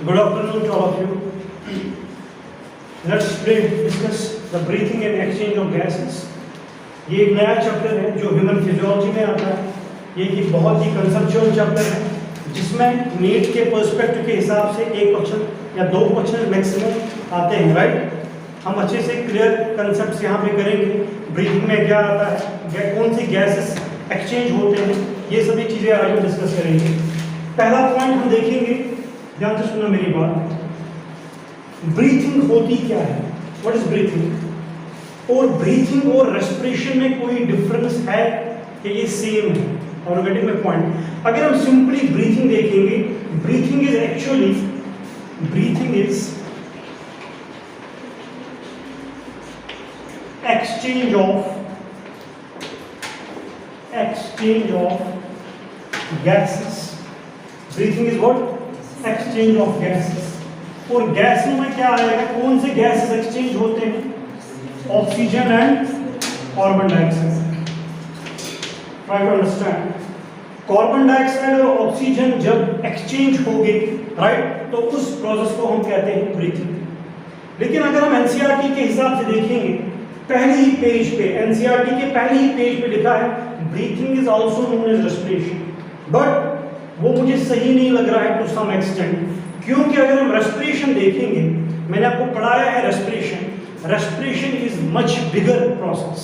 Good afternoon to all of you. Let's discuss the breathing and exchange of gases. ये एक नया chapter है जो ह्यूमन फिजियोलॉजी में आता है। ये एक बहुत ही कंसेप्चुअल चैप्टर है जिसमें नीट के पर्सपेक्टिव के हिसाब से एक क्वेश्चन या दो क्वेश्चन मैक्सिमम आते हैं, राइट। हम अच्छे से क्लियर कंसेप्ट यहाँ पे करेंगे। ब्रीथिंग में क्या आता है, कौन सी गैसेस एक्सचेंज होते हैं, ये सभी चीज़ें आज हम डिस्कस करेंगे। पहला पॉइंट हम देखेंगे, ध्यान से सुनो मेरी बात। ब्रीथिंग होती क्या है, व्हाट इज ब्रीथिंग, और ब्रीथिंग और रेस्पिरेशन में कोई डिफरेंस है कि ये सेम है। और गेटिंग माय पॉइंट, अगर हम सिंपली ब्रीथिंग देखेंगे, breathing is actually exchange of gases. Breathing is what? Exchange of gases. और गैसों में क्या आएगा, कौन से गैसेस एक्सचेंज होते हैं? Oxygen and carbon dioxide. Try to understand. Carbon dioxide और ऑक्सीजन जब एक्सचेंज होंगे, राइट, तो उस प्रोसेस को हम कहते हैं ब्रीथिंग। लेकिन अगर हम एनसीईआरटी के हिसाब से देखेंगे, पहले ही पेज पे, एनसीईआरटी के पहले ही पेज पे लिखा है breathing is also known as respiration, but वो मुझे सही नहीं लग रहा है टू सम एक्सटेंट। क्योंकि अगर हम रेस्पिरेशन देखेंगे, मैंने आपको पढ़ाया है respiration is much bigger process.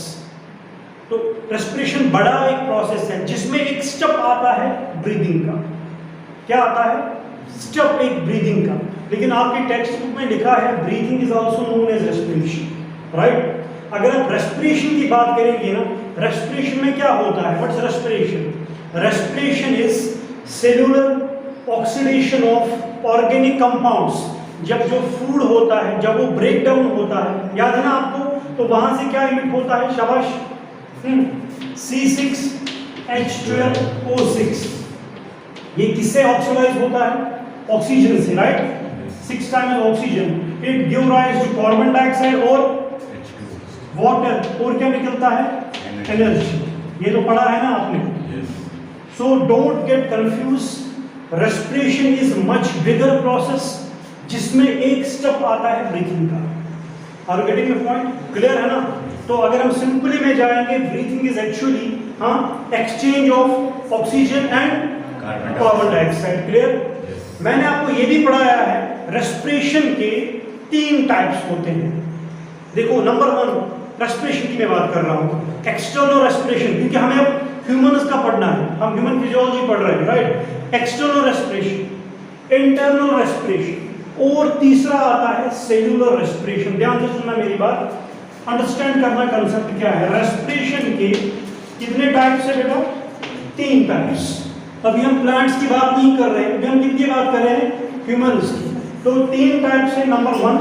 तो रेस्पिरेशन बड़ा एक प्रोसेस है जिसमें एक स्टेप आता है ब्रीदिंग का। क्या आता है? स्टेप एक ब्रीदिंग का। लेकिन आपके टेक्स्ट बुक में लिखा है breathing is also known as respiration, right. अगर आप रेस्पिरेशन की बात करेंगे ना, रेस्पिरेशन में क्या होता है, what's respiration? Respiration is cellular oxidation of organic compounds. जब जो फूड होता है, जब वो ब्रेक डाउन होता है, याद है ना आपको, तो वहां से क्या इमिट होता है? शाबाश, C6H12O6। ये किससे ऑक्सीडाइज होता है? ऑक्सीजन से, right. 6 times oxygen, it give rise to carbon dioxide और वाटर, और क्या निकलता है? एनर्जी। ये तो पढ़ा है ना आपने। So don't get confuse, respiration is much bigger process जिसमें एक स्टेप आता है ब्रीथिंग का। Are getting my point? Clear है ना? तो अगर हम सिंपली में जाएंगे, breathing is actually exchange of oxygen and carbon dioxide. Clear? मैंने आपको ये भी पढ़ाया है रेस्पिरेशन के 3 टाइप्स होते हैं। देखो, नंबर 1 रेस्पिरेशन की मैं बात कर रहा हूँ, एक्सटर्नल रेस्पिरेशन, क्योंकि हमें अब ह्यूमन्स का पढ़ना है, हम ह्यूमन फिजियोलॉजी पढ़ रहे हैं, right. External respiration, internal respiration, और तीसरा आता है सेल्यूलर रेस्पिरेशन। ध्यान से सुनना मेरी बात, अंडरस्टैंड करना कंसेप्ट क्या है। रेस्पिरेशन के कितने टाइप्स है बेटा? 3 टाइप्स। अभी हम प्लांट्स की बात नहीं कर रहे हैं, अभी हम किसकी बात कर रहे हैं? ह्यूमन्स की। तो 3 टाइप्स है। Number 1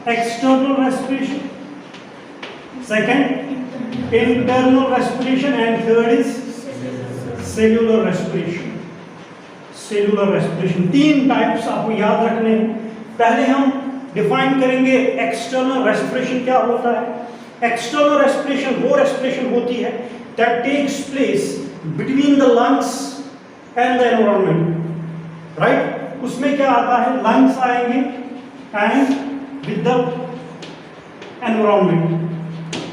external respiration, second internal respiration, and third is cellular respiration. Cellular respiration 3 types आपको याद रखने हैं। पहले हम डिफाइन करेंगे एक्सटर्नल रेस्पिरेशन क्या होता है। एक्सटर्नल रेस्पिरेशन वो रेस्पिरेशन होती है that takes place between the lungs and the environment, right. उसमें क्या आता है? लंग्स आएंगे एंड विद द एनवायरनमेंट।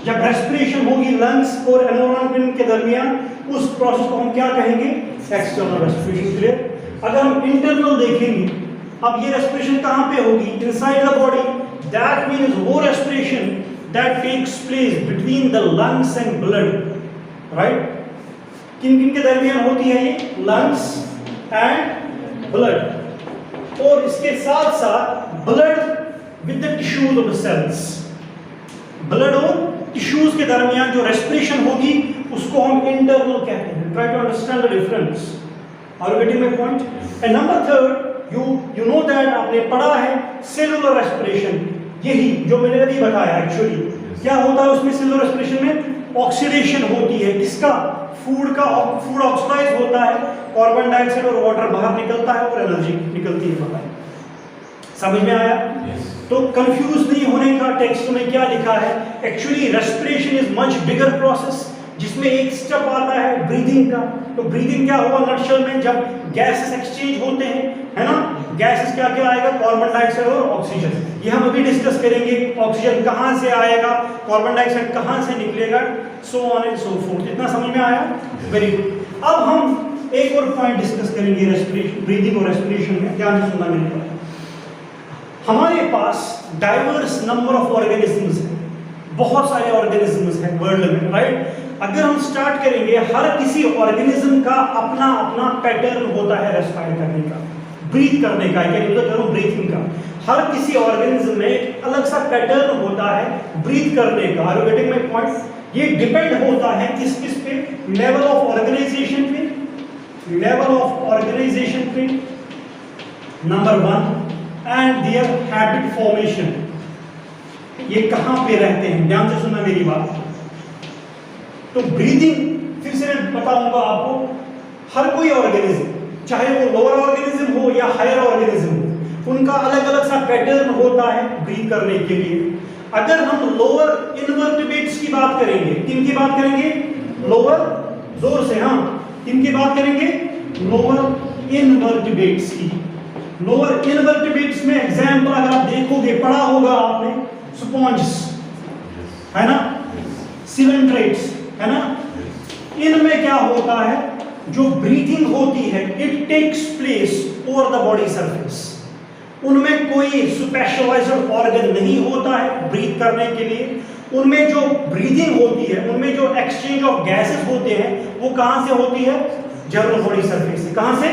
जब रेस्पिरेशन होगी लंग्स और एनवायरनमेंट के दरमियान, उस प्रोसेस को हम क्या कहेंगे? External respiration. क्लियर? अगर हम इंटरनल देखेंगे, अब ये रेस्पिरेशन कहाँ पे होगी? Inside the body. That means वो respiration that takes place between the lungs and blood, right. किन किन के दरमियान होती है ये? Lungs and blood. और इसके साथ साथ blood with the tissues of the cells. Blood और टिश्यूज के दरमियान जो रेस्पिरेशन होगी उसको हम इंटरनल कहते हैं। Try to understand the difference. Are you getting my point? And number 3 you know that, आपने पढ़ा है सेलुलर रेस्पिरेशन। यही जो मैंने अभी बताया, एक्चुअली क्या होता है उसमें? सेलुलर रेस्पिरेशन में ऑक्सीडेशन होती है। किसका? फूड का। फूड ऑक्सीडाइज होता है, कार्बन डाइऑक्साइड और वाटर बाहर निकलता है और एनर्जी निकलती है बाहर। समझ में आया? तो कंफ्यूज नहीं होने का, टेक्स्ट में क्या लिखा है? Actually respiration is much bigger process जिसमें एक स्टेप आता है ब्रीदिंग का। तो ब्रीदिंग क्या हुआ नटशल में? जब गैसेस एक्सचेंज होते हैं, है ना, गैसेस क्या क्या आएगा, कार्बन डाइऑक्साइड और ऑक्सीजन। ये हम अभी डिस्कस करेंगे, ऑक्सीजन कहाँ से आएगा, कार्बन डाइऑक्साइड कहाँ से निकलेगा, so on and so fourth. इतना समझ में आया? Very good. अब हम एक और पॉइंट डिस्कस करेंगे रेस्पिरेशन, ब्रीदिंग और रेस्पिरेशन में। ध्यान से सुनना मेरी बात। हमारे पास डाइवर्स नंबर ऑफ ऑर्गेनिजम्स हैं, बहुत सारे ऑर्गेनिजम्स हैं वर्ल्ड में, राइट। अगर हम स्टार्ट करेंगे, हर किसी ऑर्गेनिज्म का अपना अपना पैटर्न होता है रेस्पायर करने का, ब्रीथ करने का, क्या यूज करूं, ब्रीथिंग का। हर किसी ऑर्गेनिज्म में एक अलग सा पैटर्न होता है ब्रीथ करने का। Are you getting my point? ये डिपेंड होता है किस किस पे, लेवल ऑफ ऑर्गेनाइजेशन पे, लेवल ऑफ ऑर्गेनाइजेशन पे, number 1, and their habit formation. ये कहां पे रहते हैं, ध्यान से सुनना मेरी बात। तो ब्रीदिंग फिर से मैं बताऊंगा आपको, हर कोई ऑर्गेनिज्म, चाहे वो लोअर ऑर्गेनिज्म हो या हायर ऑर्गेनिज्म हो, उनका अलग अलग सा पैटर्न होता है ब्रीथ करने के लिए। अगर हम लोअर इनवर्टिब्रेट्स की बात करेंगे, किन की बात करेंगे, लोअर, जोर से, हाँ, किन की बात करेंगे, लोअर इनवर्टिब्रेट्स की। लोअर इनवर्टिब्रेट्स में एग्जांपल अगर आप देखोगे, पढ़ा होगा आपने, स्पॉन्ज है ना, सिलेंट्रेट्स है ना। इनमें क्या होता है, जो ब्रीथिंग होती है it takes place over the body surface. उनमें कोई स्पेशलाइज्ड ऑर्गन नहीं होता है ब्रीथ करने के लिए। उनमें जो ब्रीदिंग होती है, उनमें जो एक्सचेंज ऑफ गैसेस होते हैं, वो कहां से होती है, जनरल बॉडी सरफेस से। कहां से,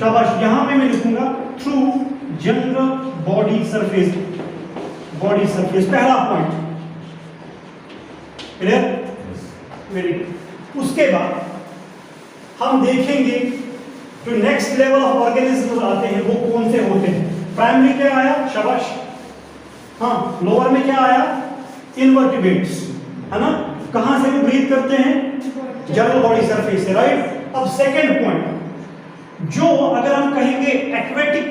शाबाश, यहां पे मैं लिखूंगा through general body surface, body surface, पहला पॉइंट, क्लियर, वेरी गुड। उसके बाद हम देखेंगे जो नेक्स्ट लेवल ऑफ ऑर्गेनिज्म आते हैं वो कौन से होते हैं। प्राइमरी क्या आया, शाबाश, हाँ, लोअर में क्या आया, इनवर्टिब्रेट्स है ना, कहां से वो ब्रीथ करते हैं, जनरल बॉडी सरफेस से, राइट। अब सेकंड पॉइंट, जो अगर हम कहेंगे एक्वेटिक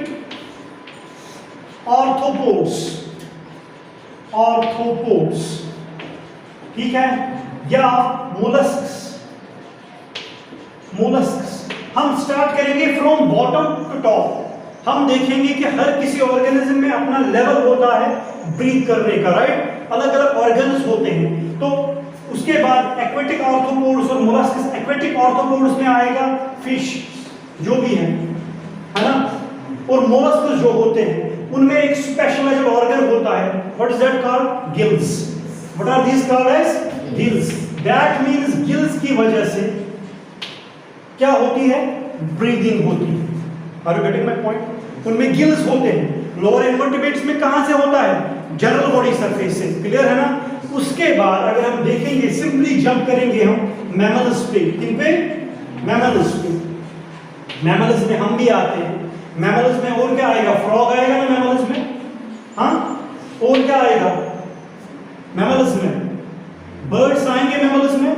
ऑर्थ्रोपोड्स, ऑर्थ्रोपोड्स, ठीक है, या मोलस्क्स, मोलस्क्स, हम स्टार्ट करेंगे फ्रॉम बॉटम टू टॉप। हम देखेंगे कि हर किसी ऑर्गेनिज्म में अपना लेवल होता है ब्रीथ करने का, राइट, अलग अलग ऑर्गन्स होते हैं। तो उसके बाद एक्वेटिक ऑर्थ्रोपोड्स और मोलस्क्स, एक्वेटिक ऑर्थ्रोपोड्स में आएगा फिश जो भी है ना, और मोलस्क्स जो होते हैं उनमें एक स्पेशलाइज्ड ऑर्गन होता है, what is that called, gills. What are these called as gills. That means gills की वजह से क्या होती है, ब्रीदिंग होती है। Are you getting my point? उनमें गिल्स होते हैं। लोअर इनवर्टिब्रेट्स में कहां से होता है, जनरल बॉडी सरफेस से, क्लियर है ना। उसके बाद अगर हम देखेंगे, सिंपली जंप करेंगे हम मैमल्स पे, किन पे, मैमल्स पे। मैमल्स में हम भी आते हैं। मैमल्स में और क्या आएगा, फ्रॉग आएगा ना मैमल्स में, हाँ, और क्या आएगा मैमल्स में, बर्ड्स आएंगे मैमल्स में।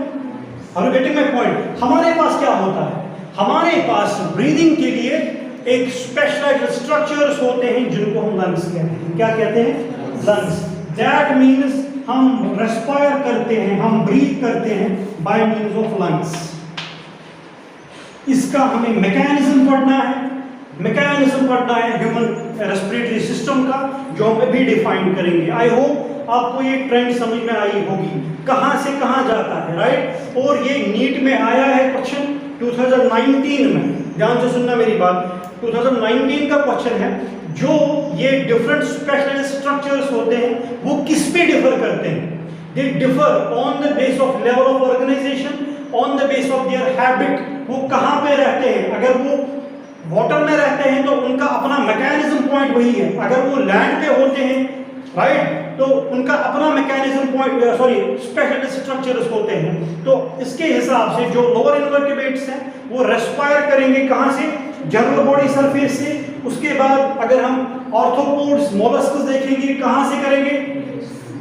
Are you getting my point? हमारे पास क्या होता है, हमारे पास ब्रीदिंग के लिए एक स्पेशलाइज्ड स्ट्रक्चर्स होते हैं जिनको हम लंग्स कहते हैं। क्या कहते हैं, लंग्स। दैट मींस हम रेस्पायर करते हैं, हम ब्रीथ करते हैं बाय मींस ऑफ लंग्स। इसका हमें मैकेनिज्म पढ़ना है, मैकेनिज्म पढ़ना है ह्यूमन रेस्पिरेटरी सिस्टम का, जो हम अभी डिफाइन करेंगे। आई होप आपको ये ट्रेंड समझ में आई होगी, कहां से कहां जाता है, राइट। और ये नीट में आया है क्वेश्चन 2019 में, ध्यान से सुनना मेरी बात, 2019 का क्वेश्चन है। जो ये डिफरेंट स्पेशलाइज्ड स्ट्रक्चर्स होते हैं वो किस पे डिफर करते हैं, they differ on the base of level of organisation, on the base of their habit. वो कहां पे रहते हैं, अगर वो वाटर में रहते हैं तो उनका अपना मैकेनिज्म पॉइंट वही है, अगर वो लैंड पे होते हैं, राइट, तो उनका अपना mechanism point, sorry, special structures होते हैं। तो इसके हिसाब से जो लोअर इनवर्टिब्रेट्स हैं वो रेस्पायर करेंगे कहां से, जनरल बॉडी सरफेस से। उसके बाद अगर हम ऑर्थ्रोपोड्स, मोलस्क्स देखेंगे, कहां से करेंगे,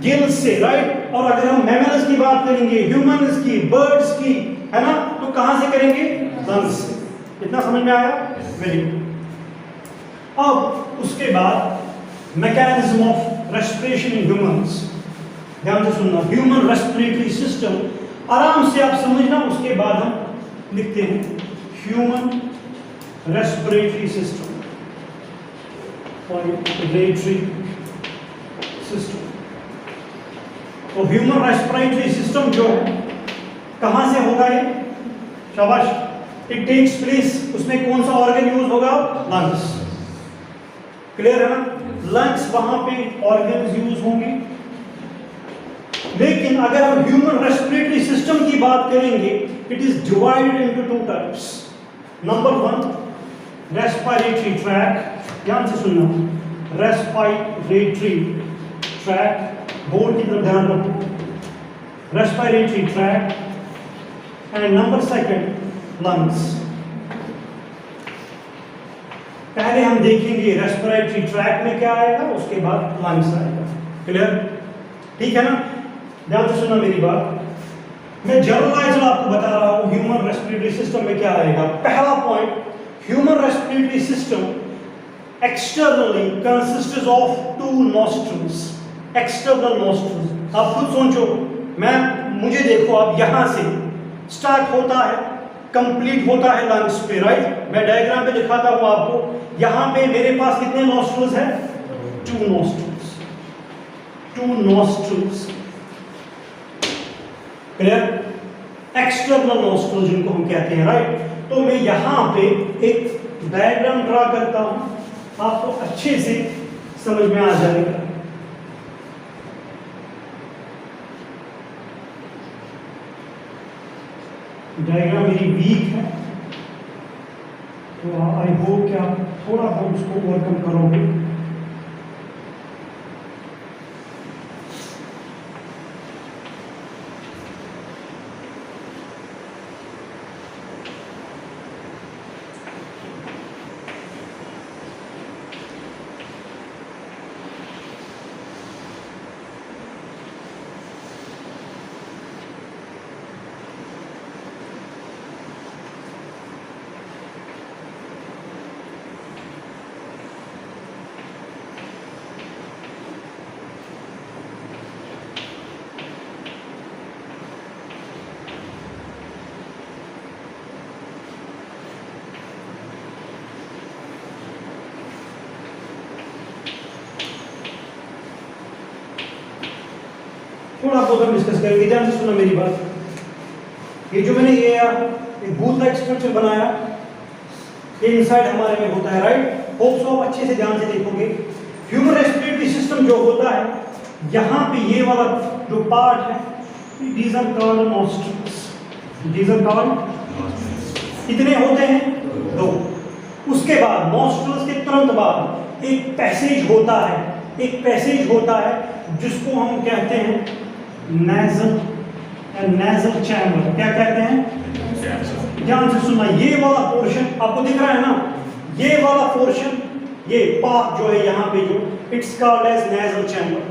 गिल्स से, राइट। और अगर हम मैमल्स की बात करेंगे, ह्यूमंस की, बर्ड्स की, है ना, तो कहां से करेंगे, लंग्स से। इतना समझ में आया, वेरी गुड। अब उसके बाद mechanism of respiration in humans, ध्यान से सुनना, ह्यूमन रेस्पिरेटरी सिस्टम, आराम से आप समझना। उसके बाद हम लिखते हैं human respiratory system. Respiratory system. तो ह्यूमन रेस्पिरेटरी सिस्टम जो है कहां से होगा ये? शाबाश, इट टेक्स प्लेस, उसमें कौन सा ऑर्गन यूज होगा? लंग्स। क्लियर है ना? लंग्स वहां पे ऑर्गन्स यूज होंगे। लेकिन अगर हम ह्यूमन रेस्पिरेटरी सिस्टम की बात करेंगे, it is divided into two types. Number 1 respiratory tract, ध्यान से सुनना, रेस्पिरेटरी ट्रैक, बोर्ड की तरफ ध्यान रखो, respiratory tract. And number 2 lungs. पहले हम देखेंगे रेस्पिरेटरी ट्रैक में क्या आएगा, उसके बाद लंग्स आएगा। क्लियर? ठीक है ना? ध्यान से सुनना मेरी बात। मैं जनरलाइज आपको बता रहा हूं ह्यूमन रेस्पिरेटरी सिस्टम में क्या आएगा। पहला point, human respiratory system externally consists of 2 nostrils, external nostrils. आप खुद सोचो, मुझे देखो, आप यहां से स्टार्ट होता है, कंप्लीट होता है लंग्स पे, राइट? मैं डायग्राम पे दिखाता हूं आपको। यहां पे मेरे पास कितने नॉस्ट्रल्स हैं? 2 nostrils, 2 nostrils. Clear? External nostril जिनको हम कहते हैं, राइट? तो मैं यहां पे एक डायग्राम ड्रा करता हूं, आपको अच्छे से समझ में आ जाएगा। डायग्राम मेरी वीक है, तो आई होप कि आप थोड़ा बहुत उसको ओवरकम करोगे। थोड़ा बहुत हम डिस्कस करेंगे, ध्यान से सुनो मेरी बात। ये जो मैंने ये एक बूथ लाइक स्ट्रक्चर बनाया, ये इनसाइड हमारे में होता है, राइट? होप सो आप अच्छे से ध्यान से देखोगे। ह्यूमन रेस्पिरेटरी सिस्टम जो होता है, यहाँ पे ये वाला जो पार्ट है, these are called nostrils, these are called, कितने होते हैं? 2। उसके बाद नॉस्ट्रल्स के तुरंत बाद एक पैसेज होता है, एक पैसेज होता है जिसको हम कहते हैं नेजल नेजल चैम्बर। क्या कहते हैं? ध्यान से सुनना, ये वाला पोर्शन आपको दिख रहा है ना, ये वाला पोर्शन, ये पार्ट जो है यहाँ पे जो, it's called as nasal chamber.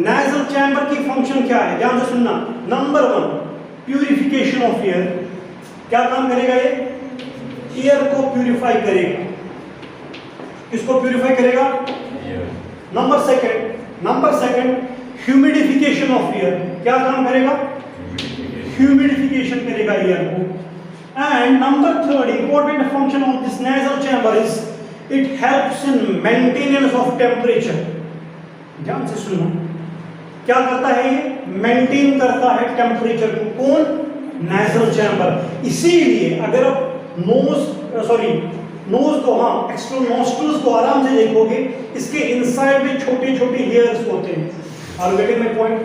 Nasal chamber की फंक्शन क्या है? ध्यान से सुनना। Number 1 purification of air. क्या काम करेगा ये? एयर को प्यूरिफाई करेगा। किसको प्यूरिफाई करेगा? Number 2 humidification of air. क्या काम करेगा? ह्यूमिडिफिकेशन करेगा एयर को। And number 3 important function of this nasal chamber is it helps in maintenance of temperature. ध्यान से सुनो, क्या करता है ये? मेंटेन करता है टेम्परेचर को। कौन? Nasal chamber. इसीलिए अगर आप नोज को, हाँ, एक्सटर्नल नॉस्ट्रल्स को आराम से देखोगे, इसके इनसाइड में छोटे छोटे हेयर्स होते हैं। Are getting my point?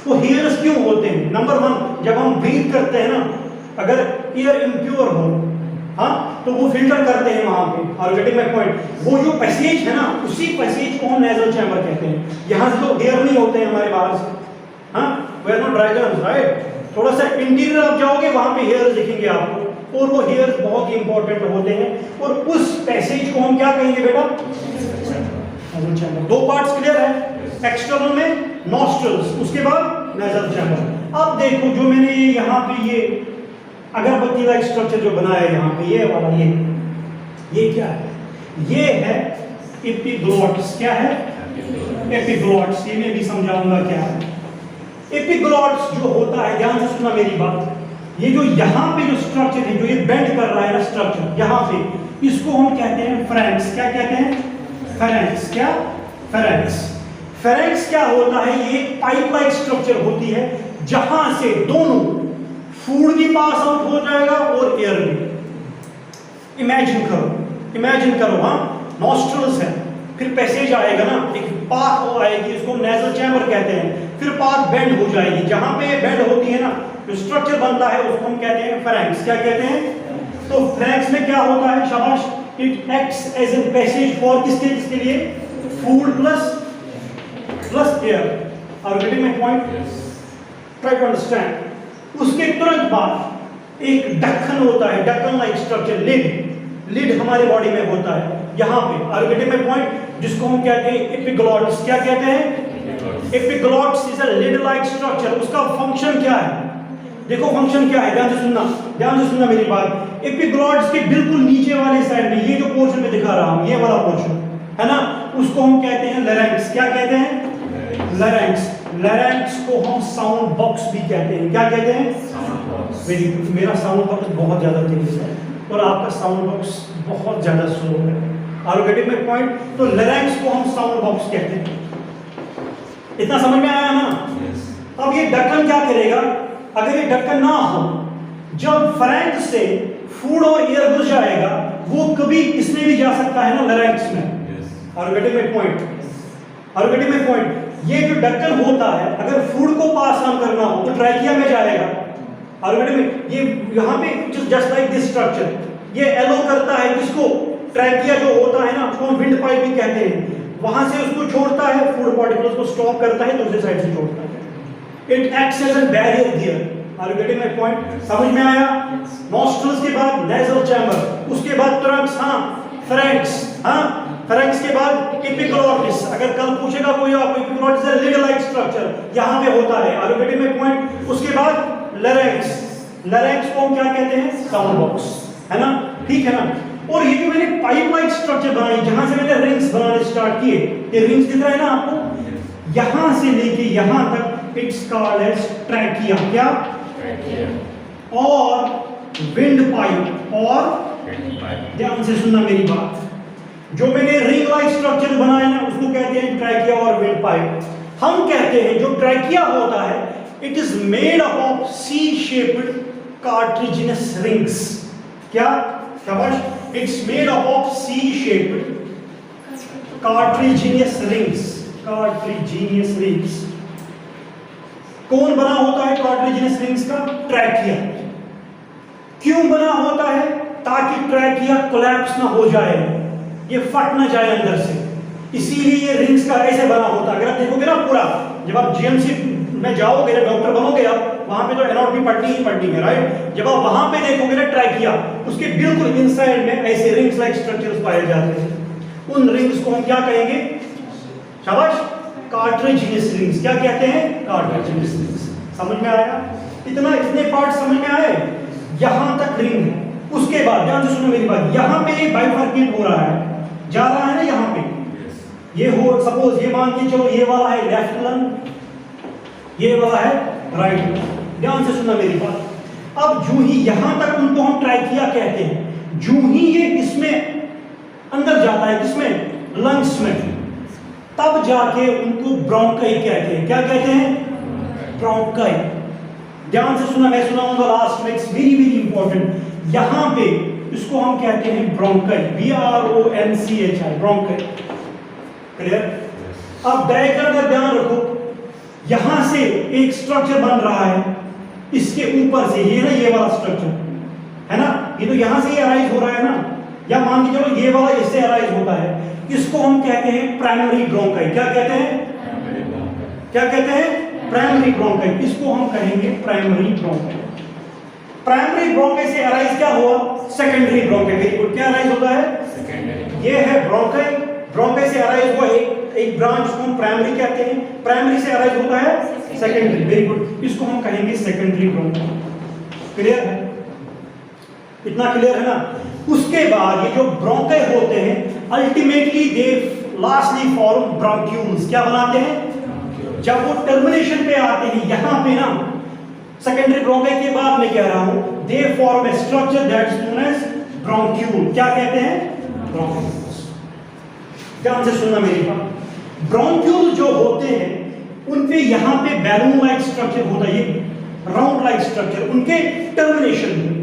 वो हेयर्स क्यों होते हैं? नंबर 1, जब हम ब्रीथ करते हैं ना, अगर एयर इम्प्योर हो, हाँ, तो वो फिल्टर करते हैं वहां पे। और गेटिंग माय पॉइंट? वो जो पैसेज है ना, उसी पैसेज को हम नेजल चैम्बर कहते हैं। यहां से तो हेयर नहीं होते हैं हमारे बाहर से, हाँ, we are not dragons, right? थोड़ा सा इंटीरियर आप जाओगे, वहां पे हेयर्स दिखेंगे आपको, और वो हेयर्स बहुत ही इंपॉर्टेंट होते हैं। और उस पैसेज को हम क्या कहेंगे बेटा? Nasal chamber. 2 पार्ट्स क्लियर है? एक्सटर्नल में नॉस्ट्रल्स, उसके बाद नेजल चैम्बर। अब देखो जो मैंने यहाँ पे ये अगरबत्ती लाइक स्ट्रक्चर जो बनाया है यहाँ पे, ये वाला, ये क्या है? ये है एपिग्लॉट्स। क्या है? एपिग्लॉट्स। ये मैं भी समझाऊंगा क्या है। एपिग्लॉट्स जो होता है, ध्यान से सुनना मेरी बात, ये जो यहाँ पे जो स्ट्रक्चर है, जो ये बेंड कर रहा है ना स्ट्रक्चर यहाँ पे, इसको हम कहते हैं फ्रैंक्स। क्या कहते हैं? फेरेंक्स। क्या? फेरेंक्स। फेरेंक्स क्या होता है? ये एक पाइप लाइक स्ट्रक्चर होती है जहां से दोनों फूड भी पास आउट हो जाएगा और एयर भी। इमेजिन करो हाँ, नॉस्ट्रल्स है, फिर पैसेज आएगा ना, एक पाथ आएगी, इसको हम नेजल चैम्बर कहते हैं, फिर पाथ बेंड हो जाएगी, जहां पे ये बेंड होती है ना, जो स्ट्रक्चर बनता है उसको हम कहते हैं फेरेंक्स। क्या कहते हैं? तो फेरेंक्स में क्या होता है? शाबाश, it acts as a passage for किसके लिए? Food plus air. Are getting my point? Try to understand. उसके तुरंत बाद एक ढक्कन होता है, ढक्कन लाइक स्ट्रक्चर, लिड हमारे बॉडी में होता है यहां पे। Are getting my point? जिसको हम कहते हैं एपिग्लॉटिस। क्या कहते हैं? Epiglottis is a lid like structure. उसका फंक्शन क्या है? देखो फंक्शन क्या है, ध्यान से सुनना मेरी बात। एपिग्लॉटिस के बिल्कुल नीचे वाले साइड में, ये जो पोर्शन में दिखा रहा हूं, ये वाला पोर्शन है ना, उसको हम कहते हैं लैरिंक्स। क्या कहते हैं? लैरिंक्स। लैरिंक्स को हम साउंड बॉक्स भी कहते हैं। क्या कहते हैं? Very good. मेरा साउंड बॉक्स बहुत ज्यादा तेज है और आपका साउंड बॉक्स बहुत ज्यादा स्लो है। Are you getting my point? तो लैरिंक्स को हम साउंड बॉक्स कहते हैं। इतना समझ में आया ना? अब ये ढक्कन क्या करेगा? अगर ये ढक्कन ना हो, जब फेरेंक्स से फूड और एयर घुस जाएगा, वो कभी इसमें भी जा सकता है ना, लैरिंक्स में। Are you getting my point? Are you getting my point? ये जो ढक्कन होता है, अगर फूड को पास ऑन करना हो तो ट्रैकिया में जाएगा। Are you getting my? ये यहां पे जस्ट लाइक दिस स्ट्रक्चर, ये एलो करता है किसको? ट्रैकिया जो होता है ना, उसको हम विंड पाइप भी कहते हैं, वहां से उसको छोड़ता है, फूड पार्टिकल्स को स्टॉप करता है, दूसरी साइड से छोड़ता है। It acts as a barrier here. Are you getting my point? समझ में आया? नॉस्ट्रल्स के बाद नेजल चैम्बर, उसके बाद ट्रंक्स, हाँ, फेरेंक्स, हाँ, फेरेंक्स के बाद एपिग्लॉटिस। अगर कल पूछेगा कोई आपको, epiglottis is a lid like structure, यहां पे होता है। Are you getting my point? उसके बाद लैरिंक्स। लैरिंक्स को हम क्या कहते हैं? साउंड बॉक्स, है ना? ठीक है ना? और ये जो मैंने पाइप लाइक स्ट्रक्चर बनाई, जहां से मैंने रिंग्स बनाने स्टार्ट किए, ये रिंग्स दिख रहा है ना आपको, यहां से लेके यहां तक, इट्स कॉल्ड एज ट्रैकिया। क्या? ट्रैकिया। और विंड पाइप, और ध्यान से सुनना मेरी बात, जो मैंने रिंग लाइक स्ट्रक्चर बनाया ना, उसको कहते हैं ट्रैकिया और विंड पाइप। हम कहते हैं जो ट्रैकिया होता है, it is made up of C shaped cartilaginous rings. क्या? शाबाश। It's made up of C-shaped cartilaginous rings. Cartilaginous rings. कौन बना होता है cartilaginous rings का? ट्रैकिया। क्यों बना होता है? ताकि ट्रैकिया कोलैप्स ना हो जाए, ये फट ना जाए अंदर से, इसीलिए ये रिंग्स का ऐसे बना होता है। अगर आप देखोगे ना पूरा, जब आप जीएमसी में जाओगे, डॉक्टर बनोगे आप, वहां पे तो एनाटॉमी पढ़नी ही पढ़नी है, राइट? जब आप वहां पे देखोगे ना ट्रैकिया, उसके बिल्कुल इनसाइड में ऐसे रिंग्स लाइक स्ट्रक्चर्स पाए जाते हैं। उन रिंग्स को हम क्या कहेंगे? शाबाश, कार्टिलेजिनस रिंग्स। क्या कहते हैं? Cartilaginous rings. समझ में आया? इतने पार्ट समझ में आए? यहां तक रिंग है। उसके बाद ध्यान से सुनो मेरी बात, यहां पे एक बाइफर्केट हो रहा है, जा रहा है ना यहां पे, ये हो, सपोज ये मान के चलो, ये वाला है लेफ्ट लंग, ये वाला है राइट लंग। ध्यान से सुनना मेरी बात। अब जो ही यहां तक उनको हम ट्रैकिया कहते हैं, जो ही ये इसमें अंदर जाता है, किसमें? लंग्स में, तब जाके उनको ब्रोंकाई कहते हैं। क्या कहते हैं? ब्रोंकाई। ध्यान से सुना, मैं सुनाऊंगा लास्ट में, इट्स वेरी वेरी इंपॉर्टेंट। यहां पे इसको हम कहते हैं ब्रोंकाई, BRONCHI, ब्रोंकाई। क्लियर? अब डायग्राम का ध्यान रखो, यहां से एक स्ट्रक्चर बन रहा है, इसके ऊपर से, ये ना ये वाला स्ट्रक्चर है ना, ये तो यहां से अराइज हो रहा है ना, या मान के चलो ये वाला इससे अराइज होता है, इसको हम कहते हैं प्राइमरी ब्रोंकाई। क्या कहते हैं? क्या कहते हैं? Primary bronchi. इसको हम कहेंगे प्राइमरी ब्रोंकाई। प्राइमरी ब्रोंकाई से अराइज क्या हुआ? Secondary bronchi. Very good. क्या अराइज होता है? सेकेंडरी। ये है ब्रोंकाई, ब्रोंकाई से अराइज हुआ एक ब्रांच को हम प्राइमरी कहते हैं, प्राइमरी से अराइज होता है सेकेंडरी। Very good. इसको हम कहेंगे सेकेंडरी ब्रोंकाई। क्लियर है? इतना क्लियर है ना? उसके बाद ये जो ब्रोंकाई होते हैं, ultimately they lastly form bronchioles. क्या बनाते हैं? जब वो टर्मिनेशन पे आते हैं, यहां पे ना, सेकेंडरी ब्रोंकाई के बाद मैं कह रहा हूं, they form a structure that is known as bronchiole. क्या कहते हैं? ब्रोंक्यूल्स। ध्यान से सुनना मेरी बात। ब्रोंक्यूल जो होते हैं उनपे यहाँ पे बैलून लाइक स्ट्रक्चर होता है, ये राउंड लाइक स्ट्रक्चर, उनके टर्मिनेशन में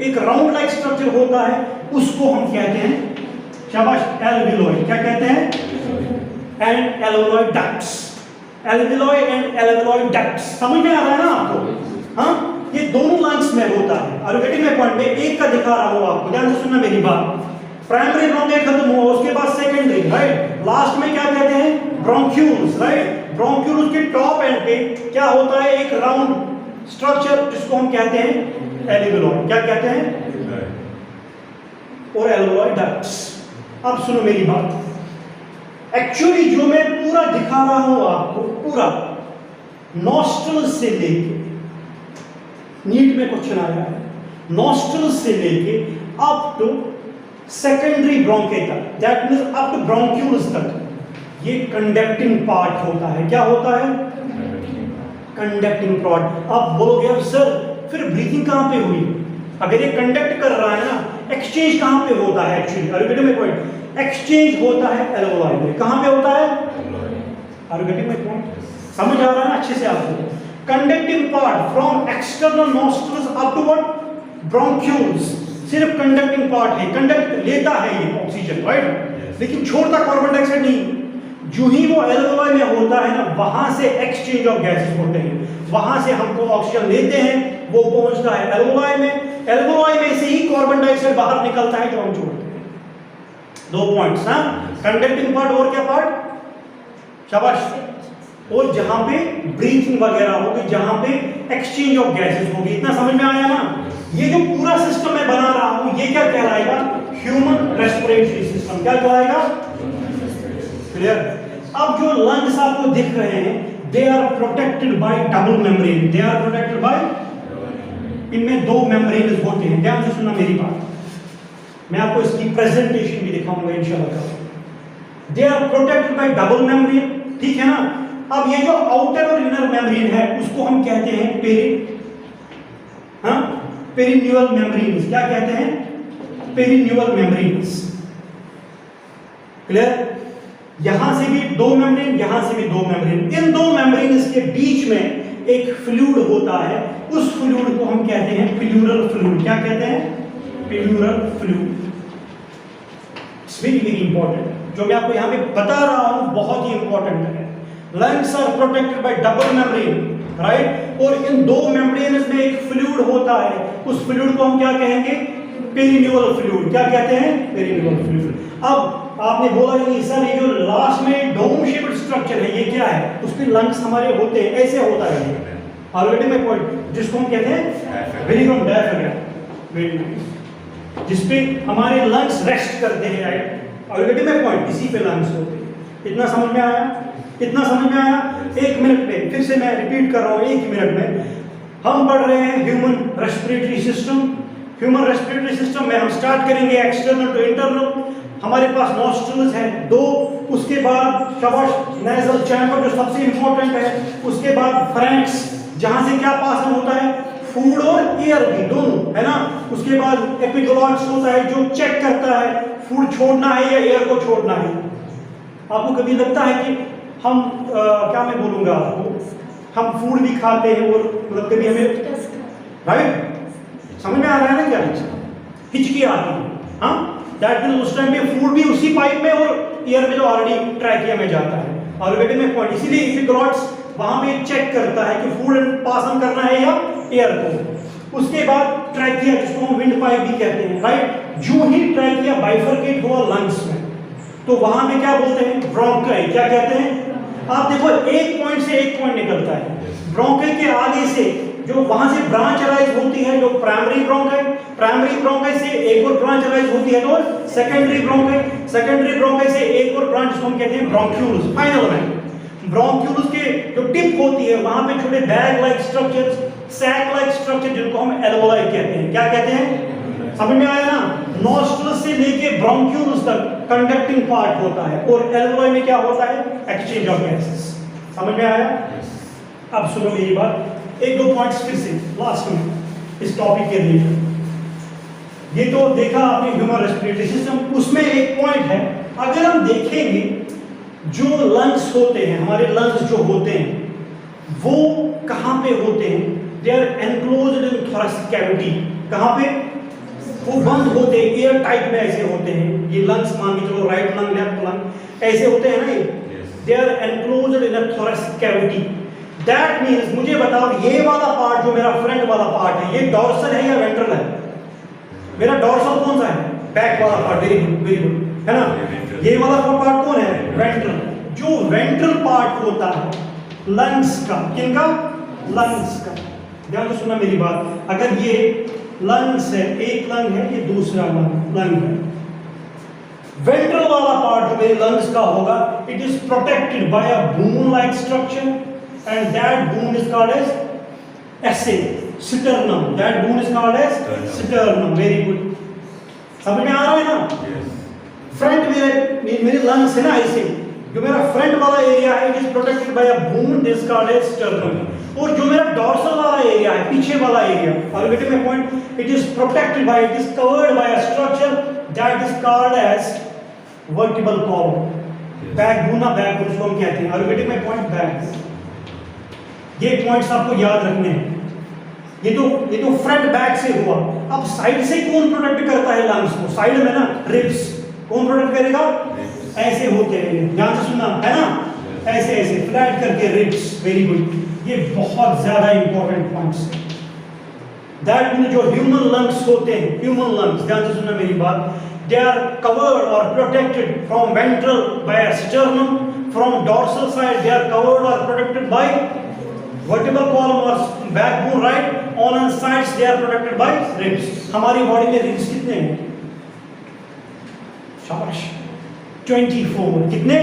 एक राउंड लाइक स्ट्रक्चर होता है, उसको हम कहते हैं, शाबाश, एल्वियोलाई। क्या कहते हैं? And alveoli ducts. Alveoli and alveoli ducts, समझ में आ रहा है ना आपको? हाँ, ये दोनों लंग्स में होता है। और गेटिंग माय पॉइंट में एक का दिखा रहा हूं आपको, ध्यान से सुनना मेरी बात। प्राइमरी ब्रोंकाई खत्म हुआ, उसके बाद सेकेंडरी, राइट? लास्ट में क्या कहते हैं? Bronchioles, right? ब्रोंक्यूल्स के टॉप एंड पे क्या होता है? एक राउंड स्ट्रक्चर जिसको हम कहते हैं एल्वियोलाई। क्या कहते हैं? और एल्वियोलाई डक्ट्स। अब सुनो मेरी बात। एक्चुअली जो मैं पूरा दिखा रहा हूं आपको, पूरा नॉस्ट्रल से लेके, नीट में क्वेश्चन आया है, नॉस्ट्रल से लेके अप टू सेकेंडरी ब्रोंकाई तक, that means up to bronchioles तक, ये कंडक्टिंग पार्ट होता है। क्या होता है? Conducting part. अब बोलोगे अब सर फिर ब्रीथिंग कहां पे हुई? अगर ये कंडक्ट कर रहा है ना, एक्सचेंज कहां पे होता है? Actually are you getting my point? Exchange होता है एल्वियोलाई में। कहां पे होता है? Are you getting my point? समझ आ रहा है ना अच्छे से आपको? Conducting part from external nostrils up to what? Bronchioles. सिर्फ कंडक्टिंग पार्ट है, कंडक्ट लेता है ये ऑक्सीजन, राइट? लेकिन छोड़ता कार्बन डाइऑक्साइड नहीं। जो ही वो एल्वियोलाई में होता है ना, वहां से एक्सचेंज ऑफ गैसेस होते हैं, वहां से हमको ऑक्सीजन लेते हैं, वो पहुंचता है एल्वियोलाई में। एल्वियोलाई में से ही कार्बन डाइऑक्साइड बाहर निकलता है जो हम छोड़ते हैं। दो पॉइंट्स, हाँ? कंडक्टिंग पार्ट और क्या पार्ट? शाबाश। और जहां पे ब्रीथिंग वगैरह होगी, जहां पे एक्सचेंज ऑफ गैसेस होगी। इतना समझ में आया ना? ये जो पूरा सिस्टम मैं बना रहा हूं, ये क्या कहलाएगा? Human respiratory system. क्या कहलाएगा? क्लियर? अब जो लंग्स आपको दिख रहे हैं, they are protected by double membrane. They are protected by, इनमें दो मेम्ब्रेन होते हैं। ध्यान से सुनना मेरी बात, मैं आपको इसकी प्रेजेंटेशन भी दिखाऊंगा इंशाल्लाह। They are protected by double membrane, ठीक है ना? अब ये जो आउटर और इनर मेम्ब्रेन है, उसको हम कहते हैं पेरिन्यूअल मेम्ब्रेन्स। क्या कहते हैं? पेरिन्यूअल मेम्ब्रेन्स। क्लियर? यहां से भी दो मेम्ब्रेन, यहां से भी दो मेम्ब्रेन। इन दो मेम्ब्रेन्स के बीच में एक फ्लूइड होता है, उस फ्लूइड को हम कहते हैं प्लूरल फ्लूइड। क्या कहते हैं? Pleural fluid. It's very very important. जो मैं आपको यहां पे बता रहा हूं बहुत ही इंपॉर्टेंट है। Lungs are protected by double membrane, right? और इन दो मेम्ब्रेन्स में एक फ्लूइड होता है, उस फ्लूइड को हम क्या कहेंगे? पेरिन्यूअल फ्लूइड। क्या कहते हैं? पेरिन्यूअल फ्लूइड। अब आपने बोला नहीं सर, ये जो लास्ट में डोम शेप्ड स्ट्रक्चर है, ये क्या है? उस पे लंग्स हमारे होते हैं, ऐसे होता है ऑलरेडी में पॉइंट, जिसको हम कहते हैं very good diaphragm, very good, जिस पे हमारे लंग्स रेस्ट करते हैं, राइट? ऑलरेडी में पॉइंट, इसी पे लंग्स होते हैं। इतना समझ में आया? इतना समझ में आया? एक मिनट में फिर से मैं रिपीट कर रहा हूं, एक मिनट में हम पढ़ रहे हैं human respiratory system. Human respiratory system में हम स्टार्ट करेंगे एक्सटर्नल टू इंटरनल। हमारे पास नॉस्ट्रल्स हैं दो, उसके बाद शाबाश नेजल चैम्बर जो सबसे इंपॉर्टेंट है, उसके बाद फ्रैंक्स जहां से क्या पास होता है? फूड और एयर भी दोनों, है ना? उसके बाद एपिग्लॉट्स होता है जो चेक करता है फूड छोड़ना है या एयर को छोड़ना है। आपको कभी लगता है कि हम क्या मैं बोलूंगा आपको, हम फूड भी खाते हैं और मतलब कभी हमें, राइट? समझ में आ रहा है ना? क्या हिचकी आती है, हाँ? दैट मींस उस टाइम पे फूड भी उसी पाइप में और एयर में जो ऑलरेडी ट्रैकिया में जाता है, और वेटिंग में पॉइंट, इसीलिए एपिग्लॉट्स वहां पे चेक करता है कि फूड पास ऑन करना है या एयर को। उसके बाद ट्रैकिया, जिसको हम विंड पाइप भी कहते हैं, राइट? जो ही ट्रैकिया बाइफरकेट हुआ लंग्स में, तो वहां पे क्या बोलते हैं? ब्रोंकाई। क्या कहते हैं? आप देखो एक पॉइंट से एक पॉइंट निकलता है। ब्रोंकाई के आगे से जो वहां से ब्रांच अराइज होती है, जो प्राइमरी ब्रोंकाई, प्राइमरी ब्रोंकाई से एक और ब्रांच अराइज होती है तो सेकेंडरी ब्रोंकाई, सेकेंडरी ब्रोंकाई से एक और ब्रांच हम कहते हैं ब्रोंक्यूल्स। फाइनल में ब्रोंक्यूल्स के जो टिप होती है, वहां पे छोटे bag like structures, sac like structure, जिनको हम एल्वियोलाई कहते हैं। क्या कहते हैं? समझ में आया ना? नॉस्ट्रल से लेके ब्रोंक्यूल्स तक कंडक्टिंग पार्ट होता है, और एल्वियोलाई में क्या होता है? Exchange of gases. समझ में आया? अब सुनो मेरी बात, एक दो पॉइंट्स फिर से लास्ट में इस टॉपिक के लिए। ये तो देखा आपने ह्यूमन रेस्पिरेटरी सिस्टम, उसमें एक पॉइंट है अगर हम देखेंगे जो लंग्स होते हैं, हमारे लंग्स जो होते हैं वो कहाँ पे होते हैं? They are enclosed in thoracic cavity. कहाँ पे? वो बंद होते हैं, एयर टाइट में ऐसे होते हैं। ये लंग्स मान के चलो, राइट लंग लेफ्ट लंग ऐसे होते हैं ना ये। They are enclosed in a thoracic cavity. That means मुझे बताओ ये वाला पार्ट जो मेरा फ्रंट वाला पार्ट है, ये डॉर्सल है या वेंट्रल है? मेरा डॉर्सल कौन सा है? बैक वाला part. Very good, very good, है ना? ये वाला पार्ट कौन है? वेंट्रल। जो वेंट्रल पार्ट होता है लंग्स का, किनका? लंग्स का। ध्यान से सुना मेरी बात। अगर ये लंग्स है, एक लंग है, ये दूसरा लंग है, वेंट्रल वाला पार्ट जो मेरे लंग्स का होगा, it is protected by a bone like structure and that bone is called as ऐसे sternum. That bone is called as sternum. Very good, समझ में आ रहा है ना? फ्रंट मेरे लंग्स है ना, ऐसे जो मेरा फ्रंट वाला एरिया है, it is protected by a bone this called as sternum. और जो मेरा डॉर्सल वाला एरिया है, पीछे वाला area, are getting my point, it is protected by, it is covered by a structure that is called as vertebral column. Backbone, ना backbone उसको हम कहते हैं। Are getting my point, back. ये पॉइंट्स आपको याद रखने हैं। ये तो फ्रंट बैक से हुआ। अब साइड से कौन प्रोटेक्ट करता है लंग्स को? साइड में ना रिब्स। कौन प्रोटेक्ट करेगा? ऐसे होते हैं, ध्यान से सुनना, है ना? ऐसे ऐसे फ्लैट करके रिब्स। वेरी गुड, ये बहुत ज्यादा इंपॉर्टेंट पॉइंट्स है। दैट मीन जो ह्यूमन लंग्स होते हैं, ह्यूमन लंग्स, ध्यान से सुनना मेरी बात, दे आर कवर्ड और protected from ventral by sternum, from dorsal side they are covered और प्रोटेक्टेड बाय वर्टिबल कॉलम और backbone, right? On sides they are protected by ribs. हमारी बॉडी में रिब्स कितने हैं? शाबाश, 24। कितने?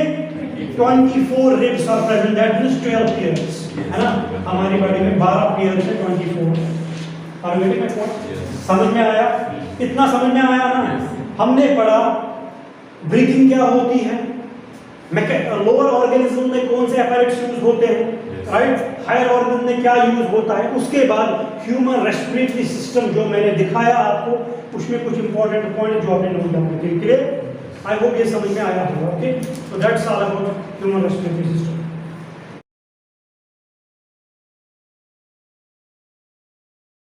24 ribs are present, that means 12 pairs, है ना? हमारी बॉडी में 12 पेयर्स है, 24। और मेरे में समझ में आया? इतना समझ में आया ना? हमने पढ़ा ब्रीथिंग क्या होती है, लोअर ऑर्गेनिज्म में कौन से अपैरेट्स यूज होते हैं, राइट? हायर ऑर्गन में क्या यूज होता है। उसके बाद ह्यूमन रेस्पिरेटरी सिस्टम जो मैंने दिखाया आपको, उसमें कुछ इंपॉर्टेंट पॉइंट जो आपने नोट डाउन किए। क्लियर? आई होप ये समझ में आया होगा। Okay, so that's all about human respiratory system.